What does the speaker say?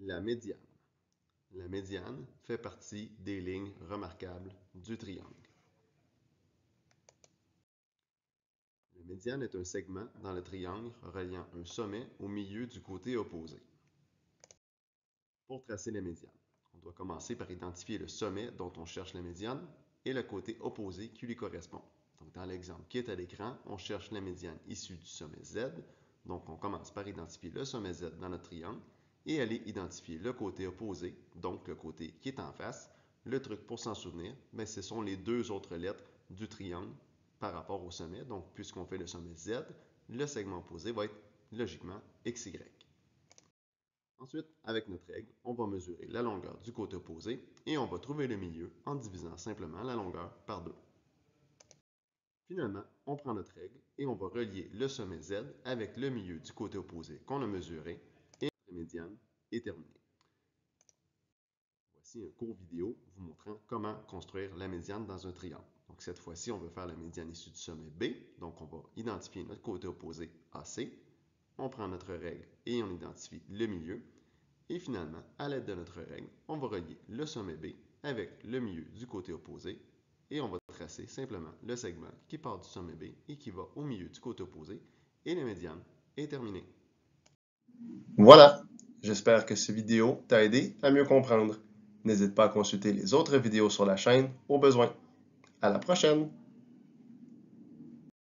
La médiane. La médiane fait partie des lignes remarquables du triangle. La médiane est un segment dans le triangle reliant un sommet au milieu du côté opposé. Pour tracer la médiane, on doit commencer par identifier le sommet dont on cherche la médiane et le côté opposé qui lui correspond. Donc, dans l'exemple qui est à l'écran, on cherche la médiane issue du sommet Z. Donc, on commence par identifier le sommet Z dans notre triangle et aller identifier le côté opposé, donc le côté qui est en face. Le truc pour s'en souvenir, ce sont les deux autres lettres du triangle par rapport au sommet. Donc, puisqu'on fait le sommet Z, le segment opposé va être logiquement XY. Ensuite, avec notre règle, on va mesurer la longueur du côté opposé et on va trouver le milieu en divisant simplement la longueur par 2. Finalement, on prend notre règle et on va relier le sommet Z avec le milieu du côté opposé qu'on a mesuré et notre médiane est terminée. Voici un court vidéo vous montrant comment construire la médiane dans un triangle. Donc cette fois-ci, on veut faire la médiane issue du sommet B. Donc on va identifier notre côté opposé AC. On prend notre règle et on identifie le milieu. Et finalement, à l'aide de notre règle, on va relier le sommet B avec le milieu du côté opposé et on va tracer simplement le segment qui part du sommet B et qui va au milieu du côté opposé et la médiane est terminée. Voilà, j'espère que cette vidéo t'a aidé à mieux comprendre. N'hésite pas à consulter les autres vidéos sur la chaîne au besoin. À la prochaine!